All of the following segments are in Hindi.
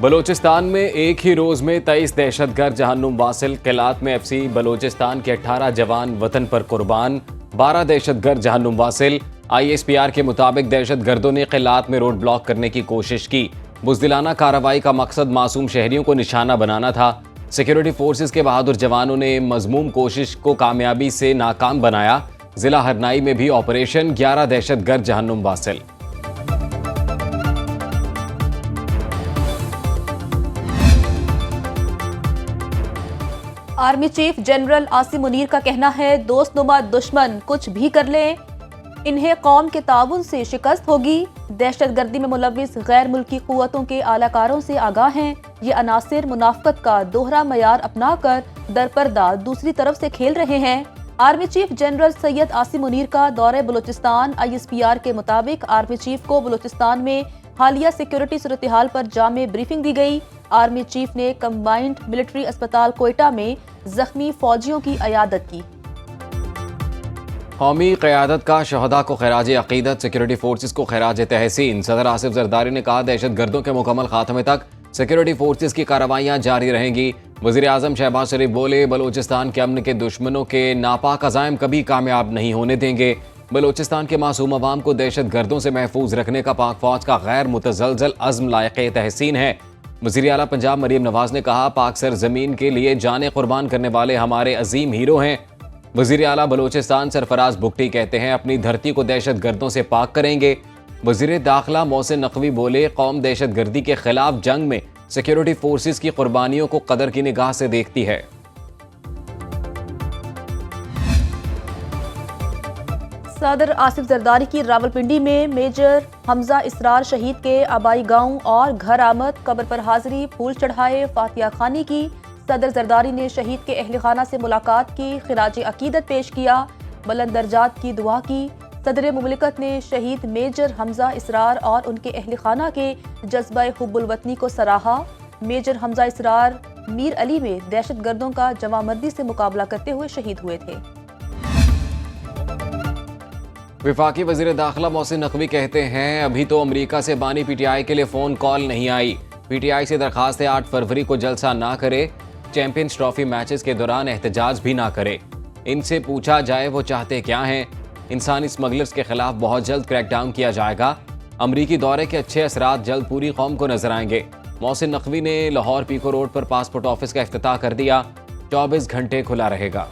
बलूचिस्तान में एक ही रोज में 23 दहशतगर्द जहन्नुम वासिल। किलात में FC बलूचिस्तान के 18 जवान वतन पर कुर्बान, 12 दहशतगर्द जहन्नुम वासिल। ISPR के मुताबिक दहशतगर्दों ने किलात में रोड ब्लॉक करने की कोशिश की। बुज़दिलाना कार्रवाई का मकसद मासूम शहरियों को निशाना बनाना था। सिक्योरिटी फोर्सेस के बहादुर जवानों ने मजमूम कोशिश को कामयाबी से नाकाम बनाया। जिला हरनाई में भी ऑपरेशन, 11 दहशतगर्द जहन्नुम वासिल। Army chief general Asim Munir का कहना है, दोस्तनुमा दुश्मन कुछ भी कर लें, इन्हें कौम के ताउन से शिकस्त होगी। दहशतगर्दी में मुलविस गैर मुल्की कुव्वतों के आलाकारों से आगाह हैं। ये अनासिर मुनाफकत का दोहरा मयार अपनाकर दरपर्दा दूसरी तरफ से खेल रहे हैं। Army chief general Syed Asim Munir का दौरे बलूचिस्तान। ISPR के मुताबिक आर्मी चीफ को बलूचिस्तान में हालिया सिक्योरिटी सूरत हाल पर जामे ब्रीफिंग दी गई। आर्मी चीफ ने कंबाइंड मिलिट्री अस्पताल कोयटा में जख्मी फौजियों की अयादत की। कौमी क़यादत का शहदा को खैराज अकीदत, सिक्योरिटी फोर्सेस को खैराज तहसीन। सदर आसिफ जरदारी ने कहा, दहशतगर्दों के मुकम्मल खात्मे तक सिक्योरिटी फोर्सेस की कार्रवाइयाँ जारी रहेंगी। वज़ीर आज़म शहबाज शरीफ बोले, बलूचिस्तान के अमन के दुश्मनों के नापाक अज़ाइम कभी कामयाब नहीं होने देंगे। बलूचिस्तान के मासूम अवाम को दहशतगर्दों से महफूज रखने का पाक फौज का गैर मुतज़लज़ल अज़्म लायक़े तहसीन है। वज़ीर आला पंजाब मरीम नवाज ने कहा, पाक सरज़मीन के लिए जाने कुर्बान करने वाले हमारे अजीम हीरो हैं। वज़ीर आला बलूचिस्तान सरफराज बुगटी कहते हैं, अपनी धरती को दहशतगर्दों से पाक करेंगे। वज़ीर दाखिला मोहसिन नकवी बोले, कौम दहशतगर्दी के खिलाफ जंग में सिक्योरिटी फोर्सेस की कुर्बानियों को कदर की निगाह से देखती है। सदर आसिफ जरदारी की रावलपिंडी में मेजर हमजा इसरार शहीद के आबाई गांव और घर आमद, कब्र पर हाजिरी, फूल चढ़ाए, फातिहा खानी की। सदर जरदारी ने शहीद के अहल खाना से मुलाकात की, खिराज अकीदत पेश किया, बुलंद दर्जात की दुआ की। सदर मुमलिकत ने शहीद मेजर हमजा इसरार और उनके अहल खाना के जज्बा हुब्बुल वतनी को सराहा। मेजर हमजा इसरार मीर अली में दहशतगर्दों का जवामर्दी से मुकाबला करते हुए शहीद हुए थे। वफाकी वज़ीर दाखिला मोहसिन नकवी कहते हैं, अभी तो अमरीका से बानी PTI के लिए फ़ोन कॉल नहीं आई। PTI से दरखास्त है 8 फरवरी को जलसा ना करे, चैंपियंस ट्रॉफी मैचेस के दौरान एहतजाज भी ना करे। इनसे पूछा जाए वो चाहते क्या हैं। इंसानी स्मगलर्स के खिलाफ बहुत जल्द क्रैकडाउन किया जाएगा। अमरीकी दौरे के अच्छे असरात जल्द पूरी कौम को नजर आएंगे। मोहसिन नकवी ने लाहौर पीको रोड पर पासपोर्ट ऑफिस का इफ्तिताह कर दिया, 24 घंटे खुला रहेगा।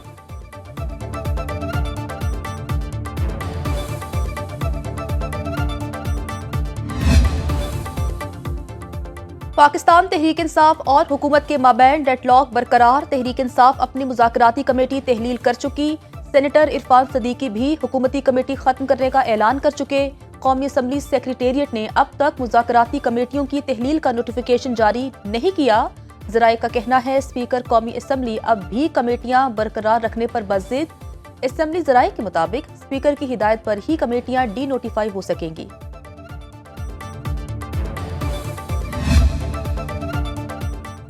पाकिस्तान तहरीक इंसाफ और हुकूमत के माबैन डेडलॉक बरकरार। तहरीक इंसाफ अपनी मुज़ाकराती कमेटी तहलील कर चुकी। सेनेटर इरफान सदीकी भी हुकूमती कमेटी खत्म करने का ऐलान कर चुके। कौमी असम्बली सेक्रेटेरिएट ने अब तक मुज़ाकराती कमेटियों की तहलील का नोटिफिकेशन जारी नहीं किया। ज़राए का कहना है, स्पीकर कौमी असम्बली अब भी कमेटियां बरकरार रखने पर बज़िद। असम्बली ज़राए के मुताबिक स्पीकर की हिदायत पर ही कमेटियां डी नोटिफाई हो सकेंगी।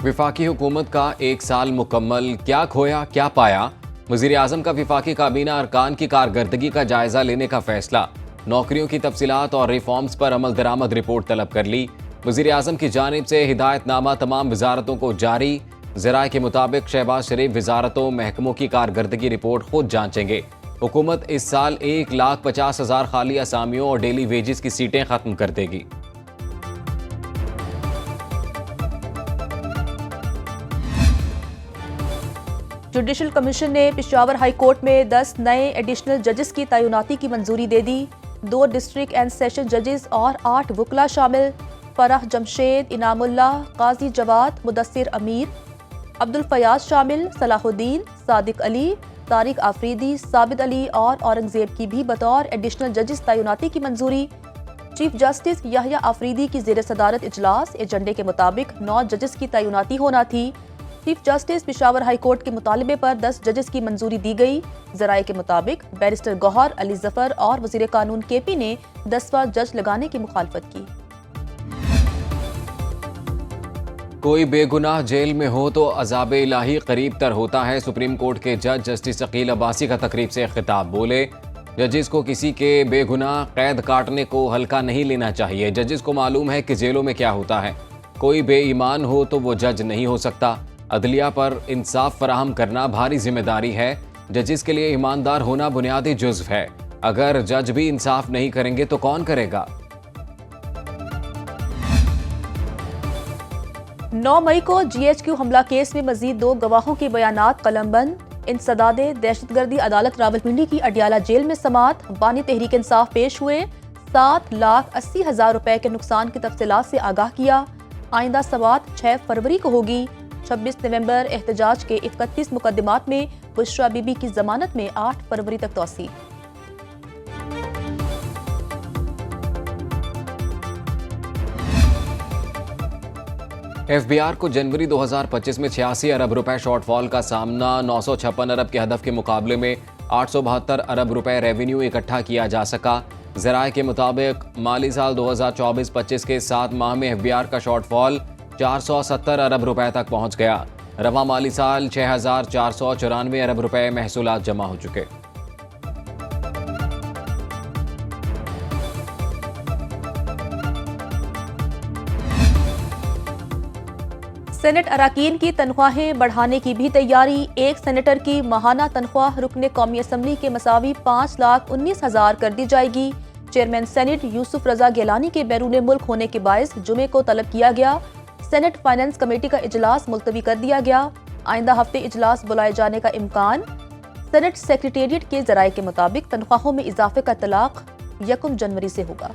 वफाकी हुकूमत का 1 साल मुकम्मल, क्या खोया क्या पाया। वज़ीर आज़म का वफाकी काबीना अरकान की कारकर्दगी का जायजा लेने का फैसला। नौकरियों की तफसीलात और रिफॉर्म्स पर अमल दरामद रिपोर्ट तलब कर ली। वज़ीर आज़म की जानिब से हिदायतनामा तमाम वजारतों को जारी। ज़राए के मुताबिक शहबाज शरीफ वजारतों महकमों की कारकर्दगी रिपोर्ट खुद जांचेंगे। हुकूमत इस साल 1,50,000 खाली असामियों और डेली वेजेस की सीटें खत्म कर देगी। जुडिशल कमीशन ने पेशावर हाई कोर्ट में 10 नए एडिशनल जजेस की तैनाती की मंजूरी दे दी। 2 डिस्ट्रिक्ट एंड सेशन जजेस और 8 वकला शामिल। फराह जमशेद, इनामुल्लाह, काजी जवाद, मुदस्सिर अमीर, अब्दुल फयाज शामिल, सलाहुद्दीन, सादिक अली, तारिक आफरीदी, साबित अली और औरंगजेब की भी बतौर एडिशनल जजेस तैनाती की मंजूरी। चीफ जस्टिस याहिया आफरीदी की ज़ेर सदारत इजलास। एजेंडे के मुताबिक 9 जजेस की तैनाती होना थी। Chief justice Peshawar high court के मुतालबे पर 10 जजेस की मंजूरी दी गई। ज़राए के मुताबिक बैरिस्टर गौहर अली जफर और वज़ीर कानून KP ने 10वां जज लगाने की मुखालफत की। कोई बेगुनाह जेल में हो तो अज़ाब इलाही करीब तर होता है। सुप्रीम कोर्ट के जज जस्टिस अकील अब्बासी का तकरीब से खिताब। बोले, जजेस को किसी के बेगुनाह कैद काटने को हल्का नहीं लेना चाहिए। जजेस को मालूम है कि जेलों में क्या होता है। कोई बेईमान हो तो वो जज नहीं हो सकता। अदलिया पर इंसाफ फराहम करना भारी जिम्मेदारी है। जजिस के लिए ईमानदार होना बुनियादी जुज्व है। अगर जज भी इंसाफ नहीं करेंगे तो कौन करेगा? 9 मई को GHQ हमला केस में मजीद 2 गवाहों के बयानात कलमबंद। इंसदादे दहशतगर्दी अदालत रावलपिंडी की अडियाला जेल में समात। बानी तहरीक इंसाफ पेश हुए। 7,80,000 रुपए के नुकसान की तफसीलात से आगाह किया। आइंदा समात 6 फरवरी को होगी। 26 नवंबर एहतजाज के 31 मुकदमात में बुशरा बीबी की जमानत में 8 फरवरी तक तौसी। FBI को जनवरी 2025 में 86 अरब रुपए शॉर्टफॉल का सामना। 956 अरब के हदफ के मुकाबले में 872 अरब रुपए रेवेन्यू इकट्ठा किया जा सका। ज़राए के मुताबिक माली साल 2024-25 के 7 माह में FBI का शॉर्टफॉल 470 अरब रुपए तक पहुंच गया। रवा माली साल 6,494 अरब रुपए महसूलात जमा हो चुके। सेनेट अराकीन की तनख्वाहें बढ़ाने की भी तैयारी। एक सेनेटर की माहाना तनख्वाह रुकने कौमी असम्बली के मसावी 5,19,000 कर दी जाएगी। चेयरमैन सेनेट यूसुफ रजा गिलानी के बैरून मुल्क होने के बायस जुमे को तलब किया गया। सेनेट फाइनेंस कमेटी का इजलास मुलतवी कर दिया गया। आइंदा हफ्ते इजलास बुलाए जाने का इम्कान। सेनेट सेक्रेटेरिएट के जराये के मुताबिक तनख्वाहों में इजाफे का तलाक 1 जनवरी से होगा।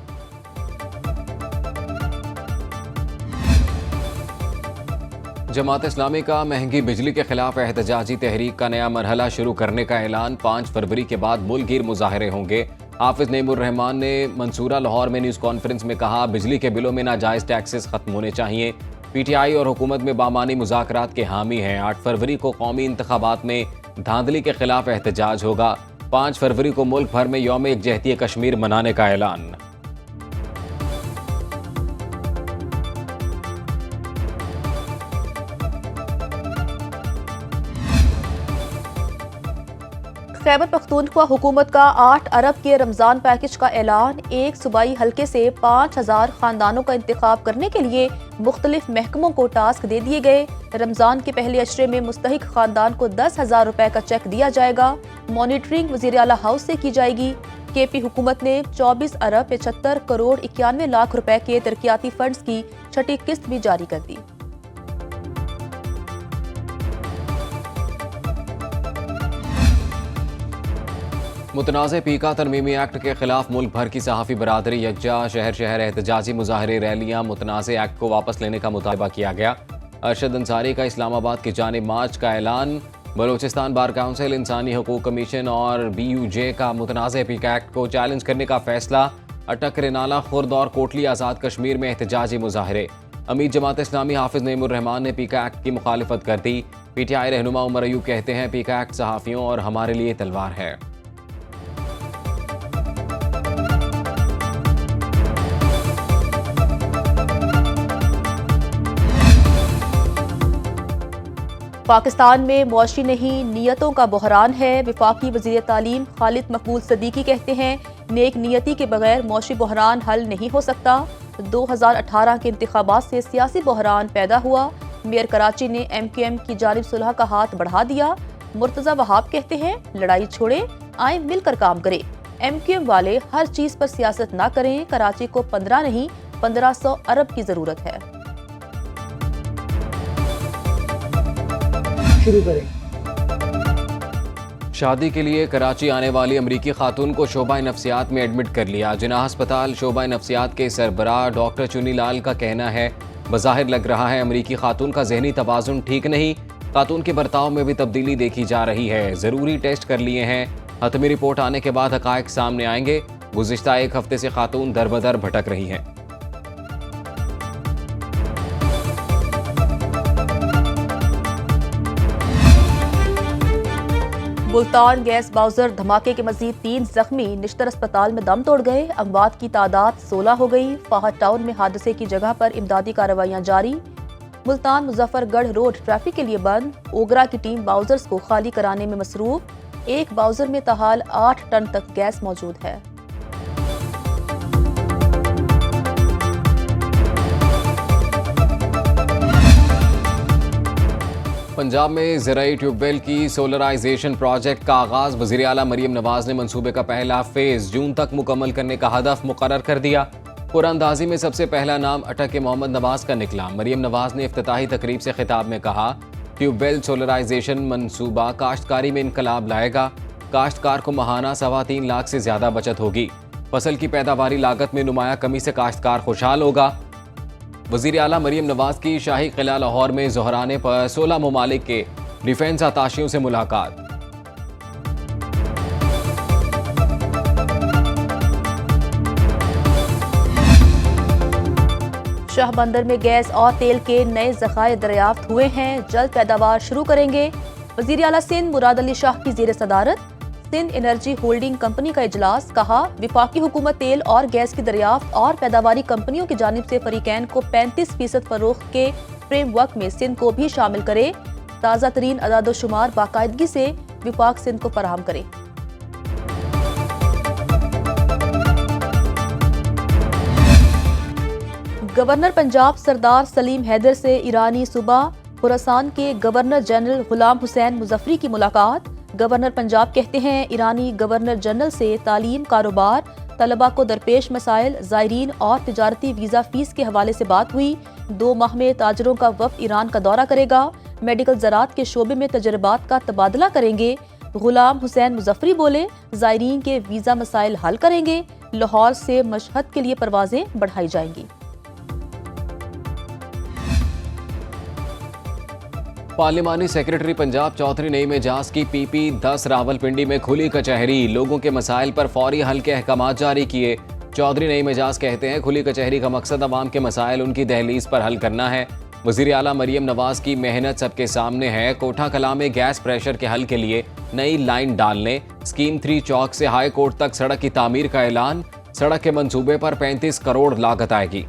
जमात इस्लामी का महंगी बिजली के खिलाफ एहतजाजी तहरीक का नया मरहला शुरू करने का ऐलान। 5 फरवरी के बाद मुल्क गिर मुजाहरे होंगे। हाफिज नईमुर रहमान ने मंसूरा लाहौर में न्यूज़ कॉन्फ्रेंस में कहा, बिजली के बिलों में नाजायज़ टैक्सेस खत्म होने चाहिए। PTI और हुकूमत में बामानी मुज़ाकरात के हामी हैं। 8 फरवरी को कौमी इंतखाबात में धांधली के खिलाफ एहतजाज होगा। 5 फरवरी को मुल्क भर में यौम एकजहती कश्मीर मनाने का ऐलान। खैबर पख्तूनख्वा हुकूमत का 8 अरब के रमजान पैकेज का ऐलान। एक सूबाई हल्के से 5,000 खानदानों का इंतखाब करने के लिए मुख्तलिफ महकमों को टास्क दे दिए गए। रमजान के पहले अशरे में मुस्तहिक खानदान को 10,000 रुपए का चेक दिया जाएगा। मॉनिटरिंग वज़ीर आला हाउस से की जाएगी। KP हुकूमत ने 24 अरब 75 करोड़ 91 लाख रुपए के तरक्याती फंड्स की 6ठी किस्त भी जारी कर दी। मुतनाज़े पीका तरमीमी एक्ट के खिलाफ मुल्क भर की सहाफ़ी बरादरी यकजा। शहर शहर एहतजाजी मुजाहरे रैलियां। मुतनाज़े एक्ट को वापस लेने का मुतालबा किया गया। अरशद अंसारी का इस्लामाबाद की जानिब मार्च का ऐलान। बलोचिस्तान बार काउंसिल, इंसानी हकूक़ कमीशन और BUJ का मुतनाज़े पीका एक्ट को चैलेंज करने का फैसला। अटक, रेनाला, खुर्द और कोटली आज़ाद कश्मीर में एहतजाजी मुजाहरे। अमीर जमात इस्लामी हाफिज नईमुर रहमान ने पीका एक्ट की मुखालिफत कर दी। PTI रहनुमा उमर अयूब कहते हैं, पीका एक्ट सहाफ़ियों और हमारे लिए तलवार है। पाकिस्तान में मुआशी नहीं नीयतों का बहरान है। वफाकी वज़ीर तालीम खालिद मकबूल सदीकी कहते हैं, नेक नियती के बगैर मुआशी बहरान हल नहीं हो सकता। 2018 के इंतखाबात से सियासी बहरान पैदा हुआ। मेयर कराची ने MQM की जानिब सुलह का हाथ बढ़ा दिया। मुर्तज़ा वहाब कहते हैं, लड़ाई छोड़े, आए मिलकर काम करें। MQM वाले हर चीज़ पर सियासत ना करें। कराची को 15 नहीं 1500 अरब की ज़रूरत है। शुरू करें। शादी के लिए कराची आने वाली अमरीकी खातून को शोबा नफ्सियात में एडमिट कर लिया। जिनाह अस्पताल शोबा नफ्सियात के सरबराह डॉक्टर चुनी लाल का कहना है, बज़ाहिर लग रहा है अमरीकी खातून का जहनी तवाज़ुन ठीक नहीं। खातून के बर्ताव में भी तब्दीली देखी जा रही है। ज़रूरी टेस्ट कर लिए हैं। हतमी रिपोर्ट आने के बाद हक़ाइक़ सामने आएंगे। गुज़िश्ता 1 हफ्ते से खातून दर बदर भटक रही हैं। मुल्तान गैस बाउजर धमाके के मजीद 3 जख्मी निश्तर अस्पताल में दम तोड़ गए। अमवात की तादाद 16 हो गई। फाहद टाउन में हादसे की जगह पर इमदादी कार्रवाइयां जारी। मुल्तान मुजफ्फरगढ़ रोड ट्रैफिक के लिए बंद। ओगरा की टीम बाउजर्स को खाली कराने में मसरूफ। एक बाउजर में ताहाल 8 टन तक गैस मौजूद है। पंजाब में ज़राई ट्यूबवेल की सोलराइजेशन प्रोजेक्ट का आगाज। वज़ीर आला मरीम नवाज ने मंसूबे का पहला फेज जून तक मुकम्मल करने का हदफ मुकर्रर कर दिया। कुरानदाजी में सबसे पहला नाम अटक के मोहम्मद नवाज का निकला। मरीम नवाज ने इफ्तिताही तकरीब से खिताब में कहा, ट्यूबवेल सोलराइजेशन मंसूबा काश्तकारी में इनकलाब लाएगा। काश्तकार को माहाना 3.25 लाख से ज्यादा बचत होगी। फसल की पैदावारी लागत में नुमाया कमी से काश्तकार खुशहाल होगा। वज़ीर आला मरीम नवाज की शाही किला लाहौर में ज़ोहराने पर 16 ममालिक के डिफेंस अताशियों से मुलाकात। शाह बंदर में गैस और तेल के नए ज़खायर दरियाफ्त हुए हैं, जल्द पैदावार शुरू करेंगे। वज़ीर आला सिंध मुराद अली शाह की ज़ेर सदारत सिंध एनर्जी होल्डिंग कंपनी का इजलास। कहा, विफाकी हुकूमत तेल और गैस की दरियाफ्त और पैदावारी कंपनियों की जानिब से फरीकैन को 35% फरोख्त के फ्रेमवर्क में सिंध को भी शामिल करे। ताज़ा तरीन अदाद-ओ-शुमार बाकायदगी से विफाक सिंध को फराहम करे। गवर्नर पंजाब सरदार सलीम हैदर से ईरानी सूबा खुरासान के गवर्नर जनरल गुलाम हुसैन मुजफ्फरी की मुलाकात। गवर्नर पंजाब कहते हैं, ईरानी गवर्नर जनरल से तालीम, कारोबार, तलबा को दरपेश मसाइल, ज़ायरीन और तिजारती वीज़ा फीस के हवाले से बात हुई। 2 माह में ताजरों का वफ़द ईरान का दौरा करेगा। मेडिकल ज़राअत के शोबे में तजर्बात का तबादला करेंगे। गुलाम हुसैन मुजफ्फरी बोले, ज़ायरीन के वीज़ा मसाइल हल करेंगे। लाहौर से मशहद के लिए परवाजें बढ़ाई जाएंगी। पार्लिमानी सेक्रेटरी पंजाब चौधरी नईम एजाज की PP 10 रावलपिंडी में खुली कचहरी। लोगों के मसाइल पर फौरी हल के अहकाम जारी किए। चौधरी नईम एजाज कहते हैं, खुली कचहरी का मकसद अवाम के मसाइल उनकी दहलीज पर हल करना है। वज़ीर आला मरीम नवाज की मेहनत सबके सामने है। कोठा कला में गैस प्रेशर के हल के लिए नई लाइन डालने। स्कीम 3 चौक से हाई कोर्ट तक सड़क की तामीर का ऐलान। सड़क के मंसूबे पर 35 करोड़ लागत आएगी।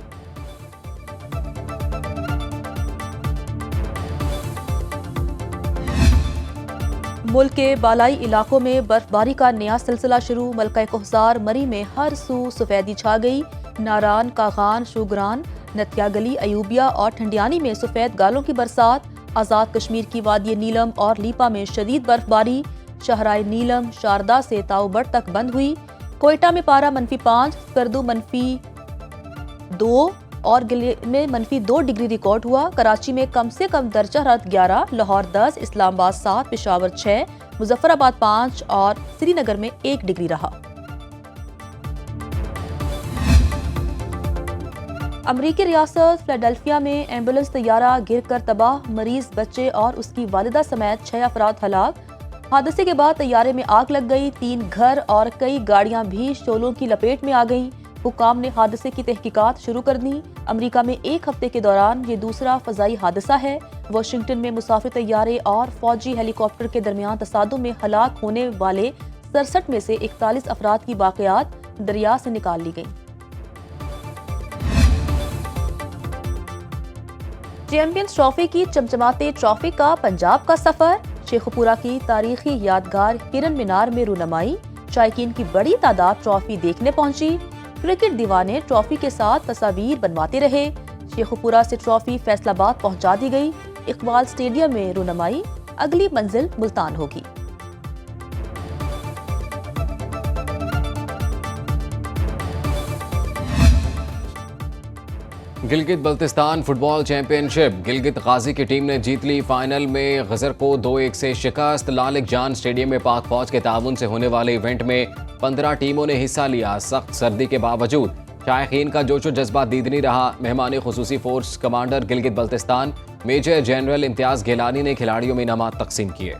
मुल्क के बालाई इलाकों में बर्फबारी का नया सिलसिला शुरू। मलका कोहसार मरी में हर सू सफेदी छा गई। नारान, कागान, शुगरान, नथिया गली, अयूबिया और ठंडियानी में सफेद गालों की बरसात। आज़ाद कश्मीर की वादी नीलम और लीपा में शदीद बर्फबारी। शहराय नीलम शारदा से ताउबड़ तक बंद हुई। कोयटा में पारा -5, स्कर्दू -2 और गिले में -2 डिग्री रिकॉर्ड हुआ। कराची में कम से कम दर्जा हरारत 11, लाहौर 10, इस्लामाबाद 7, पेशावर 6, मुजफ्फराबाद 5 और श्रीनगर में 1 डिग्री रहा। अमरीकी रियासत फिलाडेल्फिया में एम्बुलेंस तैयारा गिरकर तबाह। मरीज, बच्चे और उसकी वालिदा समेत 6 अफराद हलाक। हादसे के बाद तैयारे में आग लग गई। 3 घर और कई गाड़ियां भी शोलों की लपेट में आ गईं। हुकाम ने हादसे की तहकीकात शुरू कर दी। अमेरिका में 1 हफ्ते के दौरान ये दूसरा फजाई हादसा है। वाशिंगटन में मुसाफिर तैयारे और फौजी हेलीकॉप्टर के दरमियान तसादुम में हलाक होने वाले 67 में से 41 अफराद की बाक़ियात दरिया से निकाल ली गईं। चैंपियंस ट्रॉफी की चमचमाते ट्रॉफी का पंजाब का सफर। शेखुपुरा की तारीखी यादगार हिरन मीनार में रुनमाई। शायकीन की बड़ी तादाद ट्रॉफी देखने पहुंची। क्रिकेट दीवाने ट्रॉफी के साथ तस्वीर बनवाते रहे। शेखुपुरा से ट्रॉफी फैसलाबाद पहुंचा दी गई। इकबाल स्टेडियम में रुनमाई। अगली मंजिल मुल्तान होगी। Gilgit Baltistan football championship. गिलगित गाजी की टीम ने जीत ली। फाइनल में गजर को 2-1 से शिकस्त। लालिक जान स्टेडियम में पाक फौज के ताउन से होने वाले इवेंट में 15 टीमों ने हिस्सा लिया। सख्त सर्दी के बावजूद शायकीन का जोशो जज्बा दीदनी रहा। मेहमान खुसूसी force commander Gilgit Baltistan major general Imtiaz Gilani ने खिलाड़ियों में इनामात तकसीम किए।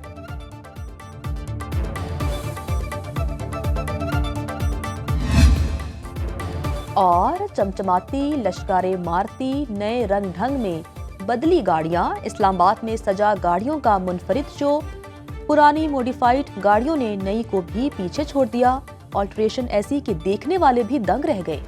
और चमचमाती लश्कारे मारती नए रंग ढंग में बदली गाड़ियां। इस्लामाबाद में सजा गाड़ियों का मुनफरिद शो। पुरानी मॉडिफाइड गाड़ियों ने नई को भी पीछे छोड़ दिया। ऑल्ट्रेशन ऐसी कि देखने वाले भी दंग रह गए।